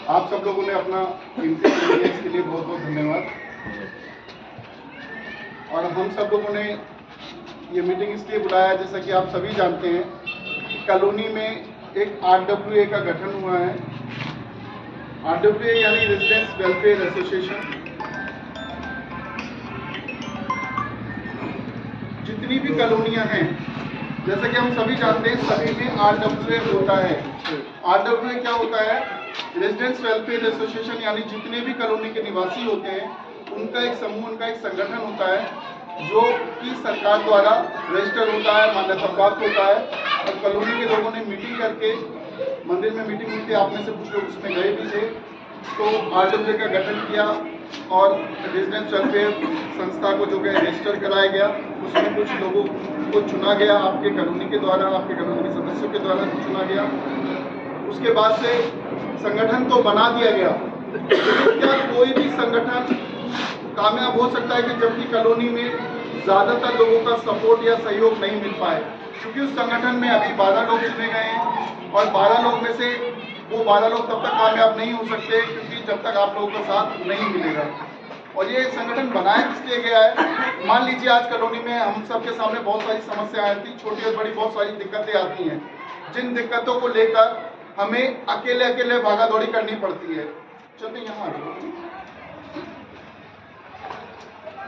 आप सब लोगों ने अपना कीमती समय दिया, इसके लिए बहुत बहुत धन्यवाद। और हम सब लोगों ने ये मीटिंग इसलिए बुलाया, जैसा कि आप सभी जानते हैं कि कॉलोनी में एक RWA का गठन हुआ है। RWA यानी रेजिडेंट्स वेलफेयर एसोसिएशन। जितनी भी कॉलोनियां हैं, जैसा कि हम सभी जानते हैं, सभी में RWA होता है। RWA क्या होता है? रेजिडेंट्स वेलफेयर एसोसिएशन, यानी जितने भी कॉलोनी के निवासी होते हैं उनका एक समूह, उनका एक संगठन होता है जो कि सरकार द्वारा रजिस्टर होता है, मान्यता प्राप्त होता है। और कॉलोनी के लोगों ने मीटिंग करके, मंदिर में मीटिंग हुई थी, आप में से कुछ लोग उसमें गए भी थे, तो RWA का गठन किया और रेजिडेंट्स वेलफेयर संस्था को जो है रजिस्टर कराया गया। उसमें कुछ लोगों को चुना गया, आपके कॉलोनी के द्वारा, आपके कॉलोनी के सदस्यों के द्वारा चुना गया। उसके बाद से संगठन तो बना दिया गया। क्या कोई भी संगठन कामयाब हो सकता है कि जबकि कॉलोनी में ज़्यादातर लोगों का सपोर्ट या सहयोग नहीं मिल पाए? क्योंकि उस संगठन में अभी 12 लोग चुने गए हैं और 12 लोग में से वो 12 लोग तब तक कामयाब नहीं हो सकते क्योंकि जब तक आप लोगों का साथ नहीं मिलेगा। और ये संगठन बनाया किस लिए गया है? मान लीजिए आज कॉलोनी में हम सबके सामने बहुत सारी समस्याएं आती, छोटी और बड़ी बहुत सारी दिक्कतें आती हैं, जिन दिक्कतों को लेकर हमें अकेले अकेले भागा दौड़ी करनी पड़ती है। चलते यहाँ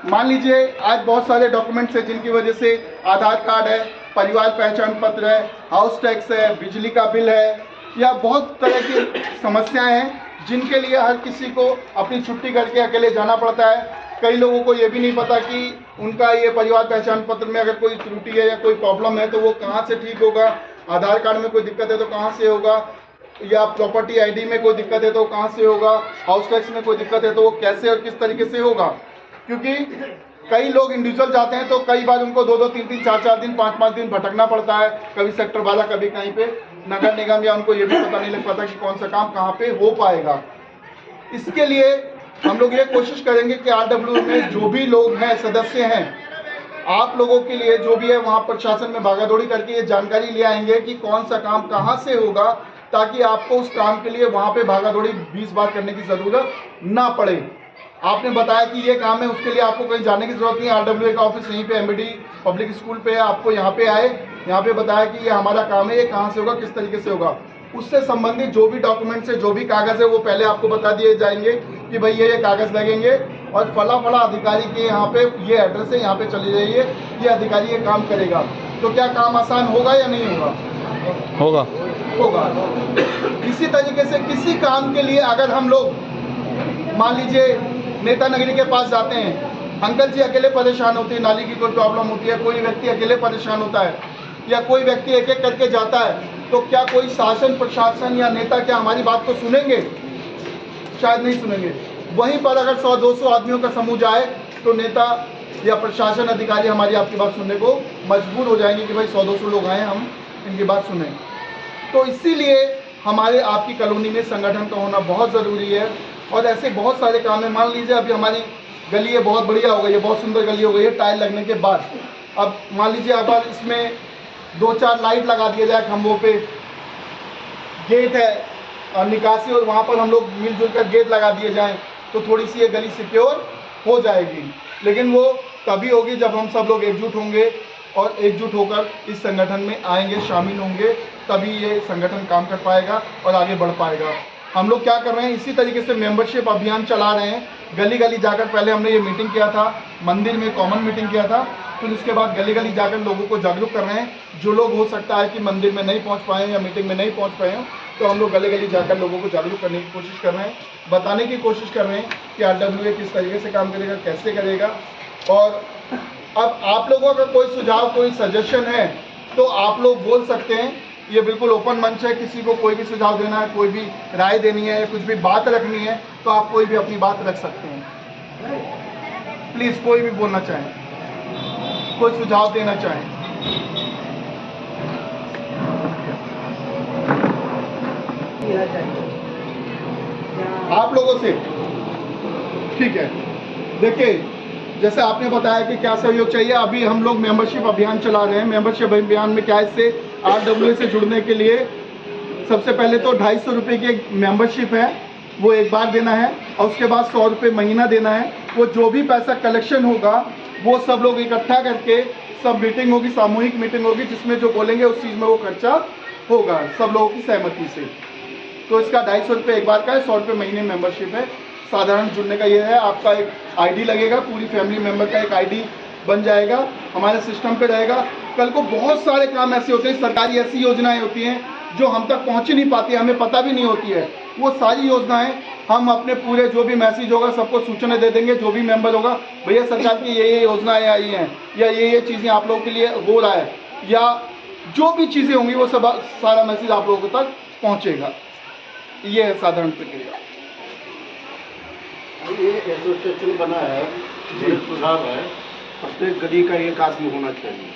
मान लीजिए आज बहुत सारे डॉक्यूमेंट्स हैं जिनकी वजह से आधार कार्ड है, परिवार पहचान पत्र है, हाउस टैक्स है, बिजली का बिल है, या बहुत तरह की समस्याएं हैं जिनके लिए हर किसी को अपनी छुट्टी करके अकेले जाना पड़ता है। कई लोगों को ये भी नहीं पता कि उनका ये परिवार पहचान पत्र में अगर कोई त्रुटि है या कोई प्रॉब्लम है तो वो कहाँ से ठीक होगा, आधार कार्ड में कोई दिक्कत है तो कहाँ से होगा, या प्रॉपर्टी ID में कोई दिक्कत है तो कहाँ से होगा, हाउस टैक्स में कोई दिक्कत है तो वो कैसे और किस तरीके से होगा। क्योंकि कई लोग इंडिविजुअल जाते हैं तो कई बार उनको 2-2, 3-3, 4-4 दिन, 5-5 दिन भटकना पड़ता है, कभी सेक्टर वाला, कभी कहीं पे नगर निगम, या उनको ये भी पता नहीं लग पाता कि कौन सा काम कहाँ पे हो पाएगा। इसके लिए हम लोग ये कोशिश करेंगे कि RWA में जो भी लोग हैं, सदस्य हैं, आप लोगों के लिए जो भी है वहाँ प्रशासन में भागादौड़ी करके ये जानकारी ले आएंगे कि कौन सा काम कहाँ से होगा, ताकि आपको उस काम के लिए वहाँ पे भागादौड़ी 20 बार करने की ज़रूरत ना पड़े। आपने बताया कि ये काम है, उसके लिए आपको कहीं जाने की ज़रूरत नहीं है। RWA का ऑफिस यहीं पे MBD पब्लिक स्कूल पे है, आपको यहाँ पे आए, यहाँ पे बताया कि ये हमारा काम है, ये कहाँ से होगा, किस तरीके से होगा। उससे संबंधित जो भी डॉक्यूमेंट्स है, जो भी कागज़ है, वो पहले आपको बता दिए जाएंगे कि भाई ये कागज़ लगेंगे और फला फला अधिकारी के यहाँ पे ये एड्रेस है, यहाँ पे चले जाइए, ये अधिकारी ये काम करेगा। तो क्या काम आसान होगा या नहीं होगा? होगा। होगा। इसी तरीके से किसी काम के लिए अगर हम लोग मान लीजिए नेता नगरी के पास जाते हैं, अंकल जी अकेले परेशान होते हैं, नाली की कोई प्रॉब्लम होती है, कोई व्यक्ति अकेले परेशान होता है, या कोई व्यक्ति एक एक करके जाता है, तो क्या कोई शासन, प्रशासन या नेता क्या हमारी बात को सुनेंगे? शायद नहीं सुनेंगे। वहीं पर अगर 100-200 आदमियों का समूह जाए तो नेता या प्रशासन अधिकारी हमारी आपकी बात सुनने को मजबूर हो जाएंगे कि भाई 100-200 लोग आए, हम इनकी बात सुने। तो इसीलिए हमारे आपकी कॉलोनी में संगठन का होना बहुत ज़रूरी है। और ऐसे बहुत सारे काम है। मान लीजिए अभी हमारी गली है, बहुत बढ़िया हो गई है, बहुत सुंदर गली हो गई है टाइल लगने के बाद। अब मान लीजिए अगर इसमें 2-4 लाइट लगा दिया जाए खंभों पे, गेट है और निकासी, और वहाँ पर हम लोग मिलजुल कर गेट लगा दिए जाएँ तो थोड़ी सी ये गली सिक्योर हो जाएगी। लेकिन वो तभी होगी जब हम सब लोग एकजुट होंगे और एकजुट होकर इस संगठन में आएंगे, शामिल होंगे, तभी ये संगठन काम कर पाएगा और आगे बढ़ पाएगा। हम लोग क्या कर रहे हैं, इसी तरीके से मेंबरशिप अभियान चला रहे हैं। गली गली जाकर पहले हमने ये मीटिंग किया था, मंदिर में कॉमन मीटिंग किया था, फिर उसके बाद गली गली जाकर लोगों को जागरूक कर रहे हैं। जो लोग हो सकता है कि मंदिर में नहीं पहुंच पाए या मीटिंग में नहीं पहुंच पाए हों, तो हम लोग गली गली जाकर लोगों को जागरूक करने की कोशिश कर रहे हैं, बताने की कोशिश कर रहे हैं कि RWA किस तरीके से काम करेगा, कैसे करेगा। और अब आप लोगों का कोई सुझाव, कोई सजेशन है तो आप लोग बोल सकते हैं। ये बिल्कुल ओपन मंच है, किसी को कोई भी सुझाव देना है, कोई भी राय देनी है, कुछ भी बात रखनी है तो आप कोई भी अपनी बात रख सकते हैं। प्लीज़ कोई भी बोलना चाहें, कोई सुझाव देना चाहें। आप लोगों से ठीक है। देखिए, जैसे आपने बताया कि क्या सहयोग चाहिए, अभी हम लोग मेंबरशिप अभियान चला रहे हैं। मेंबरशिप अभियान में क्या, इससे RWA से जुड़ने के लिए सबसे पहले तो 250 रुपये की एक मेंबरशिप है वो एक बार देना है, और उसके बाद 100 रुपये महीना देना है। वो जो भी पैसा कलेक्शन होगा वो सब लोग इकट्ठा करके सब मीटिंग होगी, सामूहिक मीटिंग होगी, जिसमें जो बोलेंगे उस चीज़ में वो खर्चा होगा सब लोगों की सहमति से। तो इसका 250 रुपये एक बार का है, 100 रुपये महीने मेंबरशिप है। साधारण जुड़ने का ये है, आपका एक आईडी लगेगा, पूरी फैमिली मेंबर का एक आईडी बन जाएगा, हमारे सिस्टम पे रहेगा। कल को बहुत सारे काम ऐसे होते हैं, सरकारी ऐसी योजनाएं होती हैं जो हम तक पहुंच ही नहीं पाती, हमें पता भी नहीं होती है। वो सारी योजनाएं हम अपने पूरे जो भी मैसेज होगा सबको सूचना दे देंगे, जो भी मेंबर होगा, भैया सरकार की ये योजनाएं आई हैं, या ये चीज़ें आप लोगों के लिए हो रहा है, या जो भी चीज़ें होंगी वो सब सारा मैसेज आप लोगों तक पहुँचेगा। ये है साधारण प्रक्रिया। ये एसोसिएशन बना है, ये सुझाव है, प्रत्येक गली का एक आदमी होना चाहिए,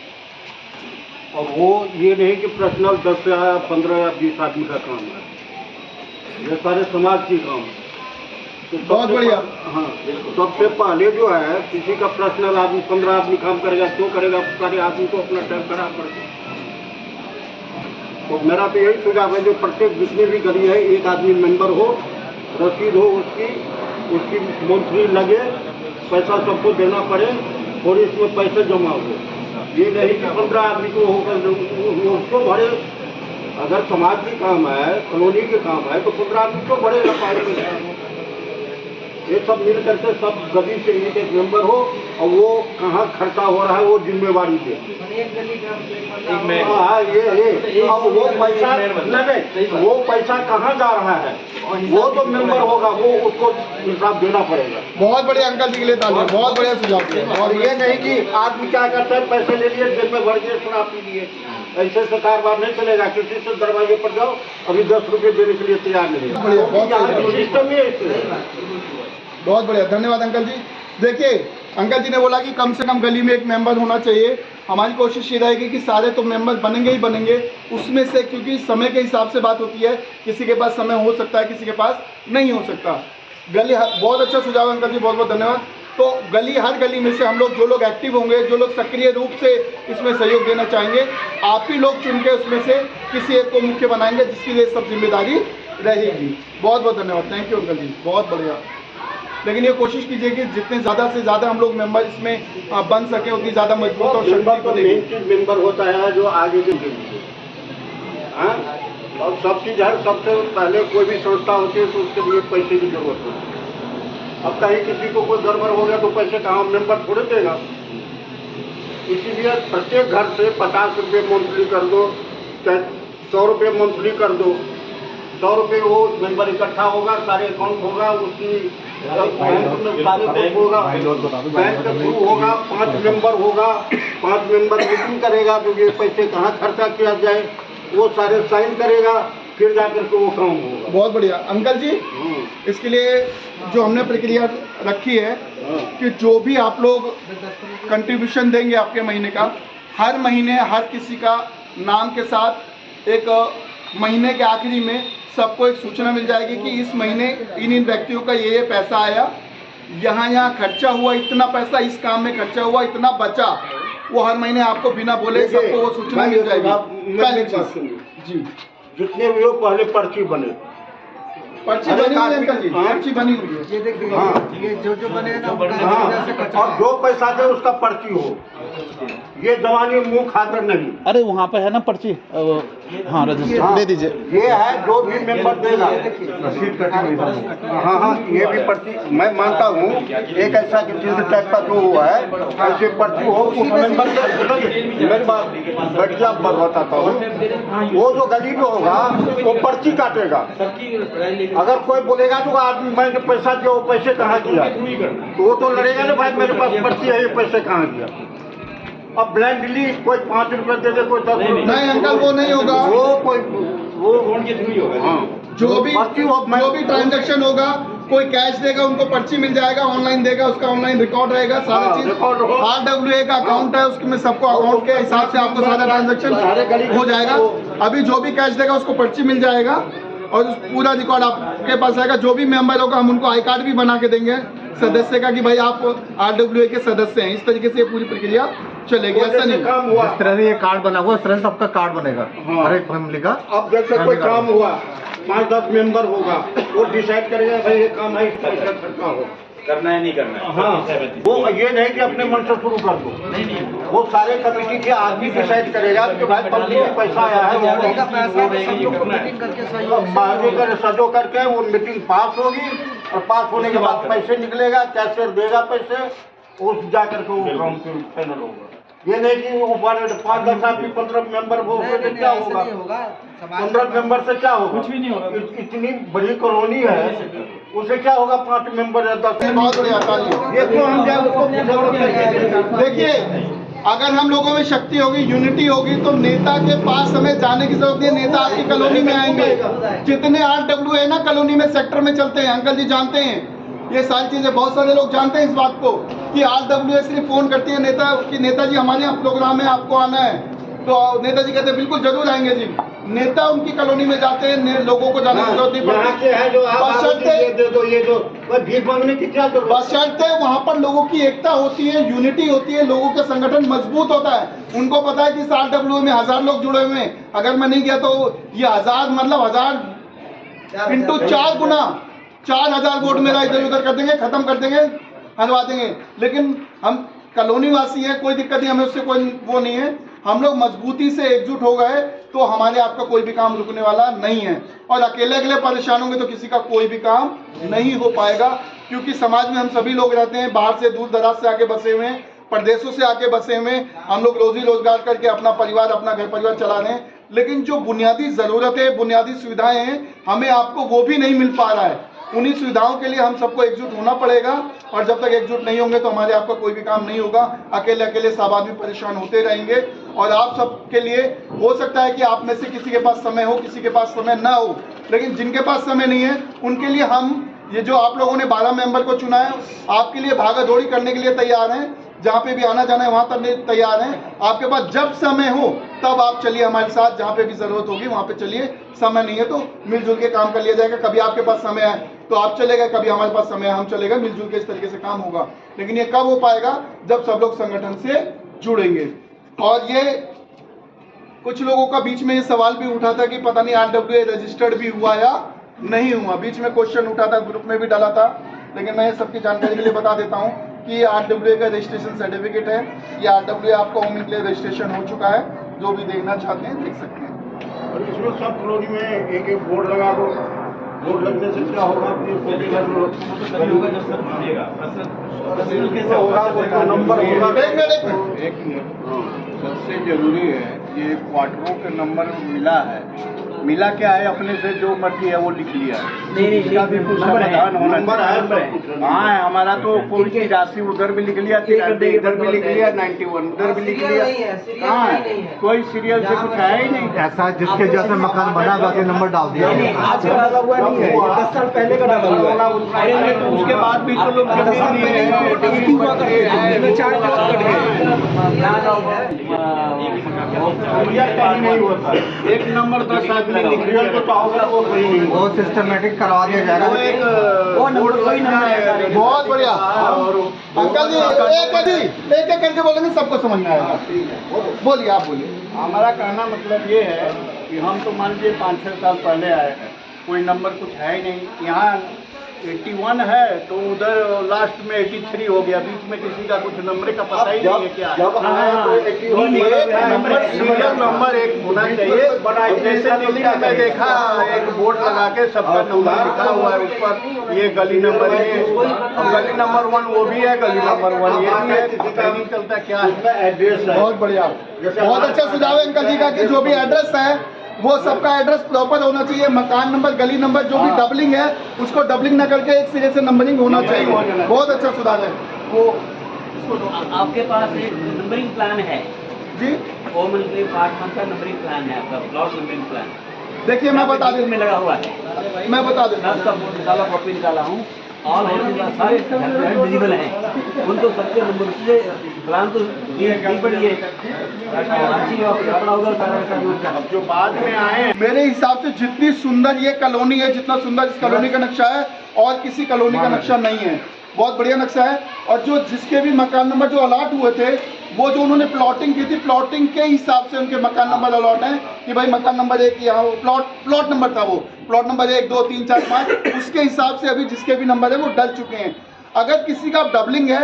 और वो ये नहीं कि पर्सनल 10 या 15 या 20 आदमी का काम है, ये सारे समाज की काम है। तो बहुत बढ़िया। हाँ, सबसे पहले जो है किसी का पर्सनल आदमी 15 आदमी काम करेगा, क्यों करेगा? सारे आदमी को अपना टाइम खराब करेगा। तो मेरा तो यही सुझाव है, जो प्रत्येक जितनी भी गली है एक आदमी मेंबर हो, रसीद हो उसकी मंथली लगे, पैसा सबको देना पड़े और इसमें पैसे जमा हो। ये नहीं कि 15 आदमी को होकर उसको भरे। अगर समाज की काम है, कॉलोनी के काम है, तो 15 आदमी को भरेगा पाएगा। ये सब मिल करके सब गली से एक मेंबर हो, और वो कहाँ खर्चा हो रहा है वो जिम्मेवारी दे। हाँ, ये अब वो पैसा लगे, वो पैसा कहाँ जा रहा है, वो तो मेंबर होगा, वो उसको हिसाब देना पड़ेगा। बहुत बढ़िया अंकल जी के लिए तालियां, बहुत बढ़िया सुझाव दिया। और ये नहीं कि आदमी क्या करता है, पैसे ले लिए जेब में भर के शराब पी लिए, ऐसे से कारोबार नहीं चलेगा। किसी से दरवाजे पर जाओ, अभी 10 रुपये देने के लिए तैयार नहीं है, सिस्टम ही बहुत बढ़िया, धन्यवाद अंकल जी। देखिए अंकल जी ने बोला कि कम से कम गली में एक मेंबर होना चाहिए। हमारी कोशिश ये रहेगी कि सारे तो मेंबर बनेंगे ही बनेंगे, उसमें से, क्योंकि समय के हिसाब से बात होती है, किसी के पास समय हो सकता है, किसी के पास नहीं हो सकता। गली, बहुत अच्छा सुझाव अंकल जी, बहुत बहुत धन्यवाद। तो गली, हर गली में से हम लोग, जो लोग एक्टिव होंगे, जो लोग सक्रिय रूप से इसमें सहयोग देना चाहेंगे, आप ही लोग चुन के उसमें से किसी एक को मुख्य बनाएंगे, जिसकी लिए सब जिम्मेदारी रहेगी। बहुत बहुत धन्यवाद, थैंक यू अंकल जी, बहुत बढ़िया। लेकिन ये कोशिश कीजिए कि जितने ज़्यादा से ज़्यादा हम लोग मेंबर इसमें बन सके, उतनी ज़्यादा मजबूत और शक्ति को देंगे। मेंबर होता है जो आगे के लिए, हाँ, और सब चीज़ है। सबसे पहले कोई भी संस्था होती है तो उसके लिए पैसे की जरूरत होती है। अब कहीं किसी को कोई गड़बड़ हो गया तो पैसे कहाँ मेंबर थोड़े देगा। इसीलिए प्रत्येक घर से 50 रुपये मंथली कर दो, चाहे 100 रुपये मंथली कर दो। 100 रुपये वो मेंबर इकट्ठा होगा, सारे अकाउंट होगा, उसकी बैंक में सारे कुछ होगा, बैंक का थ्रू होगा, 5 मेंबर होगा, 5 मेंबर मीटिंग करेगा, जो ये पैसे कहाँ खर्चा किया जाए वो सारे साइन करेगा, फिर जाकर के वो काम होगा। बहुत बढ़िया अंकल जी। इसके लिए जो हमने प्रक्रिया रखी है कि जो भी आप लोग कंट्रीब्यूशन देंगे आपके महीने का, हर महीने हर किसी का नाम के साथ एक महीने के आखिरी में सबको एक सूचना मिल जाएगी कि इस महीने इन व्यक्तियों का ये पैसा आया, यहाँ खर्चा हुआ, इतना पैसा इस काम में खर्चा हुआ, इतना बचा। वो हर महीने आपको बिना बोले सबको वो सूचना मिल जाएगी। जी, जितने भी हो पहले पर्ची बने, पर्ची बनी हुई है अंकल जी, पर्ची बनी हुई है। ये देखिए, हाँ, ये जो बने ना, और जो पैसा दे उसका पर्ची हो। ये जवानी मुंह खाकर नहीं। अरे वहाँ पे है ना पर्ची, हाँ रजिस्टर दे दीजिए। ये है जो भी मेंबर देगा रसीद कटी हुई। हाँ हाँ, ये भी पर्ची मैं मानता हूँ। एक ऐसा किसी टाइप का जो हुआ है, ऐसे पर्ची हो उस मेंबर के। मेरी बात बढ़िया बताता हूँ, वो जो गली में होगा वो पर्ची काटेगा। अगर कोई बोलेगा जो आदमी मैंने पैसा दिया, वो पैसे कहाँ किया, तो वो तो लड़ेगा ना, भाई मेरे पास पर्ची है, ये पैसे कहाँ किया। अब ब्लाइंडली कोई 5 रुपए दे दे, कोई 10 रुपए, नहीं अंकल वो नहीं होगा। वो कोई वो अकाउंट के थ्रू ही होगा। हाँ, जो भी ट्रांजैक्शन होगा, कोई कैश देगा उनको पर्ची मिल जाएगा, ऑनलाइन देगा उसका ऑनलाइन रिकॉर्ड रहेगा, सारा चीज। RWA का अकाउंट है, उसमें सबको अकाउंट के हिसाब से आपको सारा ट्रांजैक्शन हो जाएगा। अभी जो भी कैश देगा उसको पर्ची मिल जाएगा और पूरा रिकॉर्ड आपके पास आएगा। जो भी मेंबर होगा हम उनको आई कार्ड भी बना के देंगे सदस्य का कि भाई आप RWA के सदस्य हैं। इस तरीके से पूरी प्रक्रिया चलेगी। ऐसा नहीं काम हुआ, जिस तरह से ये कार्ड बना हुआ उस तरह से सबका कार्ड बनेगा, हर एक फैमिली का। अब जैसे कोई काम हुआ, 5-10 मेंबर होगा, वो डिसाइड करेगा भाई ये काम है इसका इतना खर्चा हो, करना है नहीं करना है। हाँ वो ये नहीं कि अपने मन से शुरू कर दो, वो सारे कमेटी के आदमी डिसाइड करेगा कि भाई पब्लिक में पैसा आया है, बाहर कर सजो करके वो मीटिंग पास होगी और पास होने के बाद पैसे निकलेगा, कैसे देगा पैसे उस जा करके वो काम फाइनल होगा। ये नहीं कि वो 5-10 आदमी 15 मेंबर वो उससे क्या होगा, 15 मेंबर से क्या होगा, कुछ भी नहीं होगा। इतनी बड़ी कॉलोनी है उसे क्या होगा, 5 मेंबर है 10। बहुत बढ़िया ताली। ये तो हम क्या उसको देखिए, अगर हम लोगों में शक्ति होगी, यूनिटी होगी, तो नेता के पास हमें जाने की जरूरत नहीं है। नेता आपकी कॉलोनी में आएंगे। जितने RW है ना कॉलोनी में, सेक्टर में चलते हैं, अंकल जी जानते हैं ये सारी चीजें, बहुत सारे लोग जानते हैं इस बात को कि RW सिर्फ फोन करती है नेता कि नेताजी हमारे यहाँ प्रोग्राम है, आपको आना है, तो नेताजी कहते हैं बिल्कुल जरूर आएंगे जी। नेता उनकी कॉलोनी में जाते हैं, लोगों को जाने की जरूरत नहीं पड़ती, बशर्ते वहाँ पर लोगों की एकता होती है, यूनिटी होती है, लोगों का संगठन मजबूत होता है। उनको पता है कि इस RW में 1000 लोग जुड़े हुए हैं, अगर मैं नहीं गया तो ये 1000 मतलब 1000 इंटू 4 गुना 4000 वोट मेरा इधर उधर कर देंगे, खत्म कर देंगे, हरवा देंगे। लेकिन हम कॉलोनी वासी हैं, कोई दिक्कत नहीं, हमें उससे कोई वो नहीं है। हम लोग मजबूती से एकजुट हो गए तो हमारे आपका कोई भी काम रुकने वाला नहीं है। और अकेले अकेले परेशान होंगे तो किसी का कोई भी काम नहीं हो पाएगा, क्योंकि समाज में हम सभी लोग रहते हैं, बाहर से दूर दराज से आके बसे हुए हैं, प्रदेशों से आके बसे हुए हैं। हम लोग रोजी रोजगार करके अपना परिवार, अपना घर परिवार चला रहे हैं, लेकिन जो बुनियादी जरूरतें, बुनियादी सुविधाएं हैं, हमें आपको वो भी नहीं मिल पा रहा है। उन्हीं सुविधाओं के लिए हम सबको एकजुट होना पड़ेगा, और जब तक एकजुट नहीं होंगे तो हमारे आपका कोई भी काम नहीं होगा। अकेले अकेले सब आदमी परेशान होते रहेंगे। और आप सबके लिए हो सकता है कि आप में से किसी के पास समय हो, किसी के पास समय ना हो, लेकिन जिनके पास समय नहीं है उनके लिए हम ये जो आप लोगों ने 12 मेंबर को चुना है, आपके लिए भागा दौड़ी करने के लिए तैयार हैं। जहाँ पे भी आना जाना है वहाँ तक तैयार हैं। आपके पास जब समय हो तब आप चलिए हमारे साथ, जहाँ पे भी जरूरत होगी वहाँ पे चलिए। समय नहीं है तो मिलजुल के काम कर लिया जाएगा। कभी आपके पास समय है तो आप चले गए, कभी हमारे पास समय है हम चले गए, मिलजुल के इस तरीके से काम होगा। लेकिन ये कब हो पाएगा, जब सब लोग संगठन से जुड़ेंगे। और ये कुछ लोगों का बीच में ये सवाल भी उठा था कि पता नहीं RWA रजिस्टर्ड भी हुआ या नहीं हुआ, बीच में क्वेश्चन उठा था, ग्रुप में भी डाला था। लेकिन मैं सबकी जानकारी के लिए बता देता हूँ कि ये RWA का रजिस्ट्रेशन सर्टिफिकेट है। ये RWA आपका होम के लिए रजिस्ट्रेशन हो चुका है, जो भी देखना चाहते हैं देख सकते हैं। और इसमें सब कॉलोनी में एक एक बोर्ड लगा दो। बोर्ड लगने से क्या होगा, नंबर सबसे जरूरी है ये क्वार्टरों के नंबर मिला है। मिला क्या है, अपने से जो मर्जी है वो लिख लिया है। इसका भी कुछ समाधान होना चाहिए। हाँ है हमारा, तो कोई की राशि उधर भी लिख लिया, इधर भी लिख लिया, 91 उधर भी लिख लिया। हाँ है, कोई सीरियल से कुछ है ही नहीं। ऐसा जिसके जैसे मकान बना बाकी नंबर डाल दिया। आज का डाला हुआ नहीं है, 10 साल पहले का डाला हुआ है। तो उसके बाद भी तो लोग नहीं होता। एक नंबर 10 आदमी लिख लिया तो होगा, वो सिस्टमेटिक करवा दिया जाएगा। वो नंबर कोई नंबर है। बहुत बढ़िया अंकल जी, एक एक करके बोलेंगे, सबको समझ में आएगा। बोलिए, आप बोलिए। हमारा कहना मतलब ये है कि हम तो मान लीजिए 5-6 साल पहले आए हैं, कोई नंबर कुछ है ही नहीं। यहाँ 81 है तो उधर लास्ट में 83 हो गया, बीच में किसी का कुछ नंबर का पता ही नहीं है क्या है। नंबर सीरियल नंबर एक होना चाहिए। जैसे दिल्ली में मैं देखा एक बोर्ड लगा के सबका नंबर लिखा हुआ है उस पर, ये गली नंबर ये, गली नंबर 1 वो भी है, गली नंबर 1 ये भी है, पता नहीं चलता क्या है। एड्रेस है। बहुत बढ़िया, बहुत अच्छा सुझाव है अंकल जी का कि जो भी एड्रेस है वो सबका एड्रेस प्रॉपर होना चाहिए। मकान नंबर, गली नंबर, जो भी डबलिंग है उसको डबलिंग न करके एक सिरे से नंबरिंग होना चाहिए। बहुत अच्छा सुधार है वो। आपके पास एक नंबरिंग प्लान है जी, होम के अपार्टमेंट का नंबरिंग प्लान है, आपका प्लॉट नंबरिंग प्लान। देखिए मैं बता में दूँ, लगा हुआ है, मैं बता दूँ, मैं उसका फोटो निकाला, कॉपी निकाला हूँ, और सारे विजिबल हैं उनको सबके नंबर से प्लान तो दी पड़ी है। अब जो बाद में आए, मेरे हिसाब से जितनी सुंदर ये कॉलोनी है, जितना सुंदर इस कॉलोनी का नक्शा है और किसी कॉलोनी का नक्शा नहीं है। बहुत बढ़िया नक्शा है। और जो जिसके भी मकान नंबर जो अलॉट हुए थे, वो जो उन्होंने प्लॉटिंग की थी, प्लॉटिंग के हिसाब से उनके मकान नंबर अलॉट हैं कि भाई मकान नंबर 1 यहाँ प्लॉट नंबर था, वो प्लॉट नंबर 1 2 3 4 5 उसके हिसाब से अभी जिसके भी नंबर है वो डल चुके हैं। अगर किसी का डबलिंग है,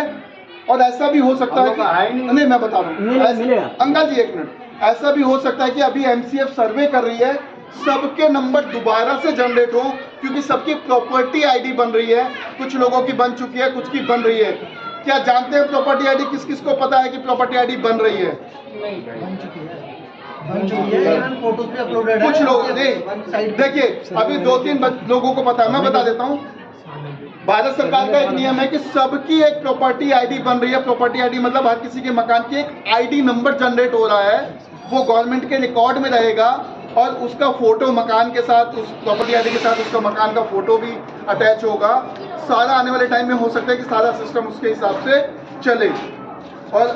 और ऐसा भी हो सकता है कि नहीं, मैं बता रहा हूँ अंकल जी एक मिनट, ऐसा भी हो सकता है कि अभी MCF सर्वे कर रही है, सबके नंबर दोबारा से जनरेट हो, क्योंकि सबकी प्रॉपर्टी आईडी बन रही है, कुछ लोगों की बन चुकी है, कुछ की बन रही है। क्या जानते हैं प्रॉपर्टी आईडी किस किस को पता है कि प्रॉपर्टी आईडी बन रही है? फोटोज पे अपलोडेड है कुछ लोग नहीं, देखिए अभी 2-3 लोगों को पता है, मैं बता देता हूँ। भारत सरकार का एक नियम है कि सबकी एक प्रॉपर्टी आईडी बन रही है। प्रॉपर्टी आईडी मतलब हर किसी के मकान की एक आईडी नंबर जनरेट हो रहा है, वो गवर्नमेंट के रिकॉर्ड में रहेगा, और उसका फोटो मकान के साथ, उस प्रॉपर्टी आईडी के साथ उसका मकान का फोटो भी अटैच होगा। सारा आने वाले टाइम में हो सकता है कि सारा सिस्टम उसके हिसाब से चले। और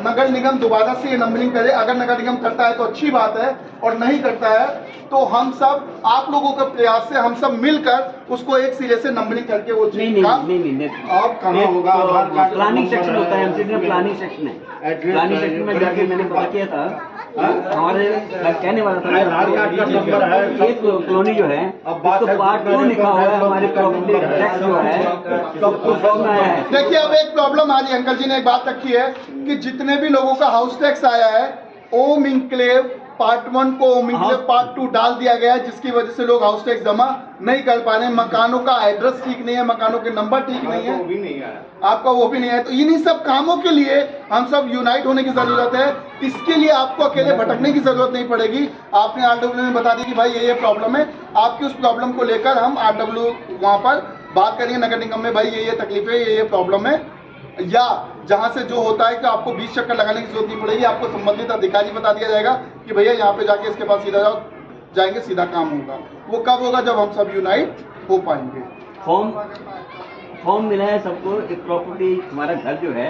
नगर निगम दोबारा से ये नंबरिंग करे। अगर नगर निगम करता है तो अच्छी बात है, और नहीं करता है तो हम सब आप लोगों के प्रयास से हम सब मिलकर उसको एक सिरे से नंबरिंग करके वो नहीं अब कहाँ होगा? आधार कार्ड प्लानिंग सेक्शन होता है, MCD में प्लानिंग सेक्शन है। प्लानिंग सेक्शन में जाके मैंने पता किया था, हमारे कहने वाला था आधार कार्ड का नंबर है। एक कॉलोनी जो है उसको पार्ट 2 लिखा हुआ है, हमारी प्रॉपर्टी टैक्स जो है सब कुछ में आया है। देखिए अब एक प्रॉब्लम आ रही है, अंकल जी ने एक बात रखी है कि जितने भी लोगों का हाउस टैक्स आया है, ओम इंक्लेव पार्ट 1 को ओम इंक्लेव पार्ट 2 डाल दिया गया है, जिसकी वजह से लोग हाउस टैक्स जमा नहीं कर पा रहे हैं। मकानों का एड्रेस ठीक नहीं है, मकानों के नंबर ठीक नहीं है, वो भी नहीं आया, आपका वो भी नहीं है। तो इन्हीं सब कामों के लिए हम सब यूनाइट होने की जरूरत है। इसके लिए आपको अकेले भटकने की जरूरत नहीं पड़ेगी। आपने RW में बता दी कि भाई ये प्रॉब्लम है, आपकी उस प्रॉब्लम को लेकर हम RW वहाँ पर बात करेंगे नगर निगम में, भाई ये तकलीफ है, ये प्रॉब्लम है, या जहाँ से जो होता है कि आपको 20 चक्कर लगाने की जरूरत नहीं पड़ेगी। आपको संबंधित अधिकारी बता दिया जाएगा कि भैया यहाँ पे जाके इसके पास सीधा जाएंगे, सीधा काम होगा। वो कब होगा? जब हम सब यूनाइट हो पाएंगे। फॉर्म मिला है सबको। एक प्रॉपर्टी हमारा घर जो है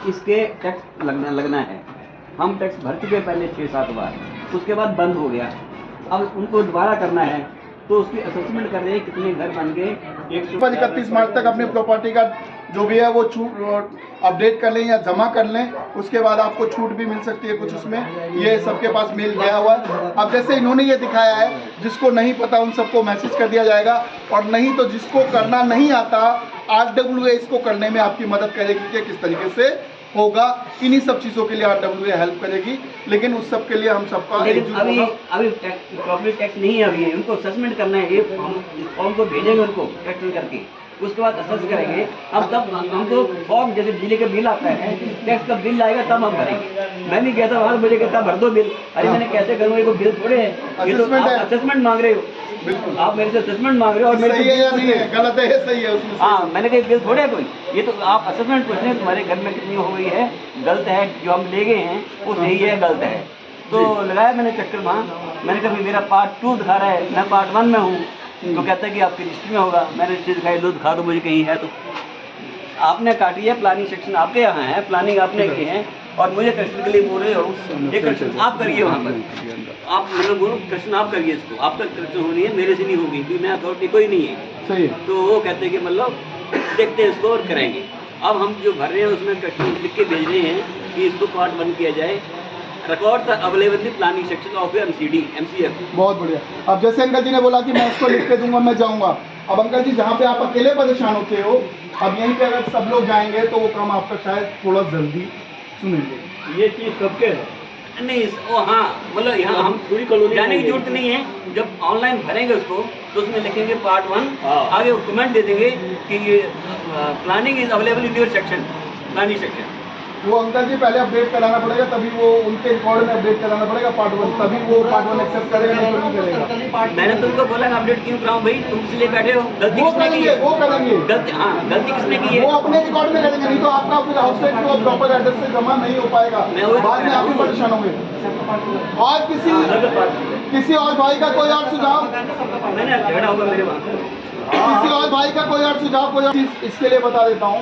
इसके टैक्स लगना है। हम टैक्स भर चुके पहले 6-7 बार, उसके बाद बंद हो गया। अब उनको दोबारा करना है तो उसकी असेसमेंट कर रहे हैं कितने घर बन गए। 31 मार्च तक अपनी प्रॉपर्टी का जो भी है वो छूट अपडेट कर लें या जमा कर लें, उसके बाद आपको छूट भी मिल सकती है कुछ उसमें। ये सबके पास मेल गया हुआ है। अब जैसे इन्होंने ये दिखाया है, जिसको नहीं पता उन सबको मैसेज कर दिया जाएगा, और नहीं तो जिसको करना नहीं आता RWA इसको करने में आपकी मदद करेगी कि किस तरीके से होगा। इन्हीं सब चीज़ों के लिए RWA हेल्प करेगी, लेकिन उस सब के लिए हम सबका अभी प्रॉपर्टी टैक्स नहीं है, अभी उनको असेसमेंट करना है। ये फॉर्म को भेजेंगे उनको करेक्शन करके, उसके बाद असेस करेंगे। अब तब हमको फॉर्म जैसे बिजली का बिल आता है, टैक्स का बिल आएगा तब हम भरेंगे। मैं भी गया था वहाँ, मुझे कहता भर दो बिल। अरे मैंने कैसे करूँगा, ये बिल थोड़े है, ये तो आप असेसमेंट मांग रहे हो। आप मेरे से असेसमेंट मांग रहे हो और मेरे सही है या नहीं है, गलत है, सही है उसमें। हाँ, मैंने कहा बिल थोड़े है कोई, ये तो आप असेसमेंट पूछ रहे हैं तुम्हारे घर में कितनी हो गई है, गलत है, जो हम ले गए हैं वो सही है, गलत है। तो लगाया मैंने चक्कर वहाँ। मैंने कहा मेरा पार्ट 2 दिखा रहा है, मैं पार्ट 1 में हूँ। तो कहता है कि आपकी रजिस्ट्री में होगा। मैंने रजिस्ट्री दिखाई, लो दिखा दो मुझे कहीं है तो। आपने काटी है, प्लानिंग सेक्शन आपके यहाँ है, प्लानिंग आपने की है, और मुझे करेक्शन के लिए बोल रहे हो। ये करेक्शन आप करिए वहाँ पर, आप मतलब बोलो करेक्शन आप करिए इसको, आपका करेक्शन होनी है, मेरे से नहीं होगी क्योंकि मैं अथॉरिटी कोई नहीं है। सही है। तो वो कहते हैं कि मतलब देखते हैं इसको और करेंगे। अब हम जो भर रहे हैं उसमें करेक्शन लिख के भेज रहे हैं कि इसको पार्ट 1 किया जाए। Record available in planning section of MCF। बहुत बढ़िया। अब जैसे अंकल जी ने बोला कि मैं उसको लिख के दूंगा, मैं जाऊंगा। अब अंकल जी जहाँ पे आप अकेले परेशान होते हो, अब यहीं पे अगर सब लोग जाएंगे तो वो काम आपका शायद थोड़ा जल्दी सुनेंगे। ये चीज़ सबके है नहीं वो हाँ, मतलब यहाँ हम पूरी कॉलोनी जाने की जरूरत नहीं है। जब ऑनलाइन भरेंगे उसको तो उसमें लिखेंगे पार्ट 1, आगे वो कमेंट दे देंगे कि ये planning is available in your section, planning section. वो अंकल जी पहले अपडेट कराना पड़ेगा, तभी वो उनके रिकॉर्ड में अपडेट कराना पड़ेगा पार्ट 1, तभी वो पार्ट 1 एक्सेप्ट करेगा, नहीं तो नहीं करेगा। मैंने तुमको बोला अपडेट क्यों कराऊं भाई, तुम इसलिए बैठे हो। गलती वो किसने की करेंगे, है? वो करेंगे, गलती हाँ, गलती किसने की वो है? अपने रिकॉर्ड में करेंगे, नहीं तो आपका फिर हाउस टैक्स को प्रॉपर एड्रेस से जमा नहीं हो पाएगा, मैं वही बाद में आप भी परेशान होंगे। और किसी और भाई का कोई और सुझाव, मैंने झगड़ा होगा मेरे वहाँ। किसी और भाई का कोई और सुझाव, कोई और चीज़ इसके लिए बता देता हूँ।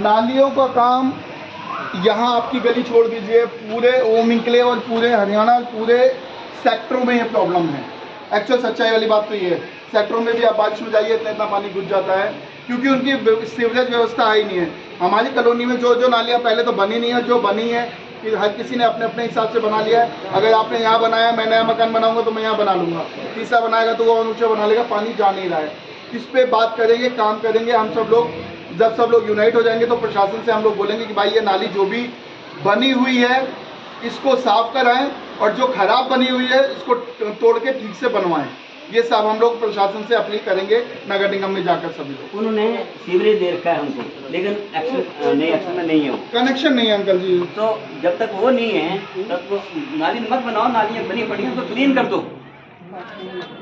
नालियों का काम यहाँ आपकी गली छोड़ दीजिए, पूरे ओम इंक्लेव और पूरे हरियाणा पूरे सेक्टरों में ये प्रॉब्लम है। एक्चुअल सच्चाई वाली बात तो ये है। सेक्टरों में भी आप बारिश में जाइए इतना पानी घुस जाता है, क्योंकि उनकी सीवरेज व्यवस्था है ही नहीं है। हमारी कॉलोनी में जो नालियाँ पहले तो बनी नहीं है, जो बनी है कि हर किसी ने अपने अपने हिसाब से बना लिया है। अगर आपने यहाँ बनाया, मैं नया मकान बनाऊंगा तो मैं यहाँ बना लूँगा, तीसरा बनाएगा तो वो ऊँचा बना लेगा, पानी जा नहीं रहा है। इस पे बात करेंगे, काम करेंगे हम सब लोग। जब सब लोग यूनाइट हो जाएंगे तो प्रशासन से हम लोग बोलेंगे कि भाई ये नाली जो भी बनी हुई है इसको साफ कराएं, और जो खराब बनी हुई है इसको तोड़ के ठीक से बनवाएं। ये सब हम लोग प्रशासन से अपील करेंगे नगर निगम में जाकर सभी लोग। उन्होंने सीवरेज दे रखा है हमको, लेकिन एक्शन में नहीं है वो, कनेक्शन नहीं है अंकल जी। तो जब तक वो नहीं है तब तो नाली मत बनाओ, नालियाँ बनी पड़ी हैं उसको क्लीन कर दो।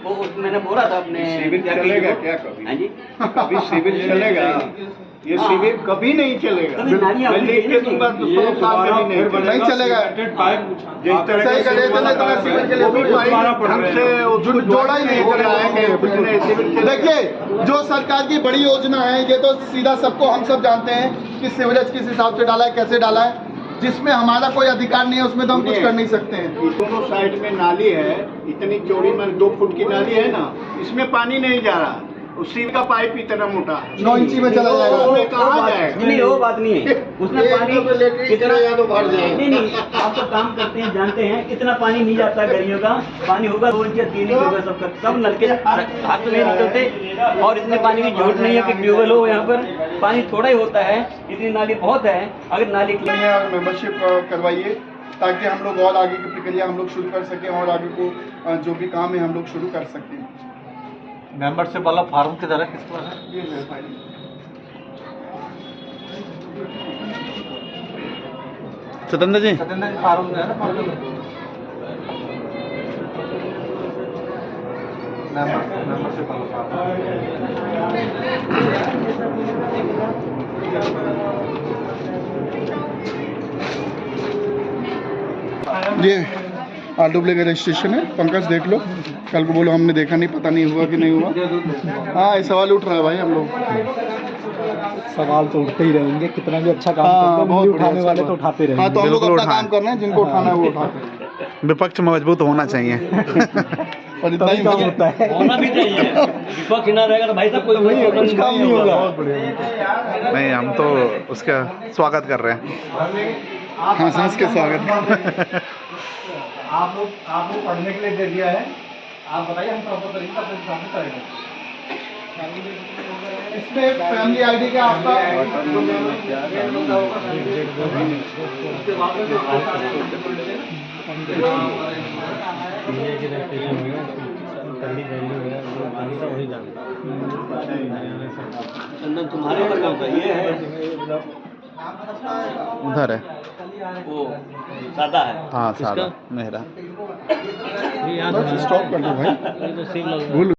वो मैंने बोला था अपने सिविल चलेगा क्या कभी? हाँ जी, कभी सिविल चलेगा? ये हाँ। सिविल कभी नहीं चलेगा। कभी नालियाँ मैं लिख के दूंगा तो 100 साल में भी नहीं चलेगा। जिस तरह सही के कह रहे थे ना, तो सिविल के लिए वो भी पाइप ढंग से उसको जोड़ा ही नहीं कर आएंगे, कुछ नहीं सिविल चलेगा। देखिए, जो सरकार की बड़ी योजना है ये तो सीधा सबको हम सब जानते हैं कि सीवरेज किस हिसाब से डाला है, कैसे डाला है। जिसमें हमारा कोई अधिकार नहीं है उसमें तो हम कुछ कर नहीं सकते हैं। दोनों साइड में नाली है, इतनी चौड़ी में 2 फुट की नाली है ना, इसमें पानी नहीं जा रहा। उसी का पाइप इतना मोटा है, 9 इंची में चला जाएगा। उसमें कहाँ जाएगा? नहीं वो बात नहीं है, उसमें पानी कितना नहीं, आप तो काम करते हैं, जानते हैं इतना पानी नहीं जाता गर्मियों का। पानी होगा 2 इंच 3 इंच होगा, सबका सब नलके हाथ से नहीं निकलते, और इतने पानी की जरूरत नहीं है कि ट्यूबवेल हो। यहाँ पर पानी थोड़ा ही होता है, इतनी नाली बहुत है। अगर नाली और मेंबरशिप करवाइए ताकि हम लोग और आगे की प्रक्रिया हम लोग शुरू कर सकें, और आगे को जो भी काम है हम लोग शुरू कर सकते हैं। मेंबरशिप वाला फॉर्म किधर है, किसके पास है? ये है फाइल। सतेंद्र जी, फार्म है ना, फार्म मेंबरशिप वाला फार्म। ये आरडब्ल्यू का रजिस्ट्रेशन है, पंकज देख लो, कल को बोलो हमने देखा नहीं, पता नहीं हुआ कि नहीं हुआ। हाँ, ये सवाल उठ रहा है भाई हम लोग। सवाल तो उठते ही रहेंगे, कितना भी अच्छा काम हाँ, कर लो, बहुत उठाने बढ़िया वाले सवाल। तो उठाते रहेंगे। हाँ, तो हम लोग बिल्कुल अपना काम उठाएं। करना है, जिनको उठाना है वो उठाते हैं। विपक्ष मजबूत होना चाहिए। और इतना ही तभी काम होता है। होना भी चाहिए, विपक्ष ना रहेगा तो भाई साहब कोई कुछ काम नहीं होगा। बहुत बढ़िया। नहीं, हम तो उसका स्वागत कर रहे हैं। हाँ, सांस के स्वागत। आप लोग पढ़ने के लिए दे दिया है, आप बताइए हम प्रॉपर तरीके से काम करेंगे। इसमें फैमिली आईडी का आपका तुम्हारे पर कौन सा ये है, उधर है, वो सादा है। हाँ सादा मेरा। स्टॉप कर दो भाई, भूल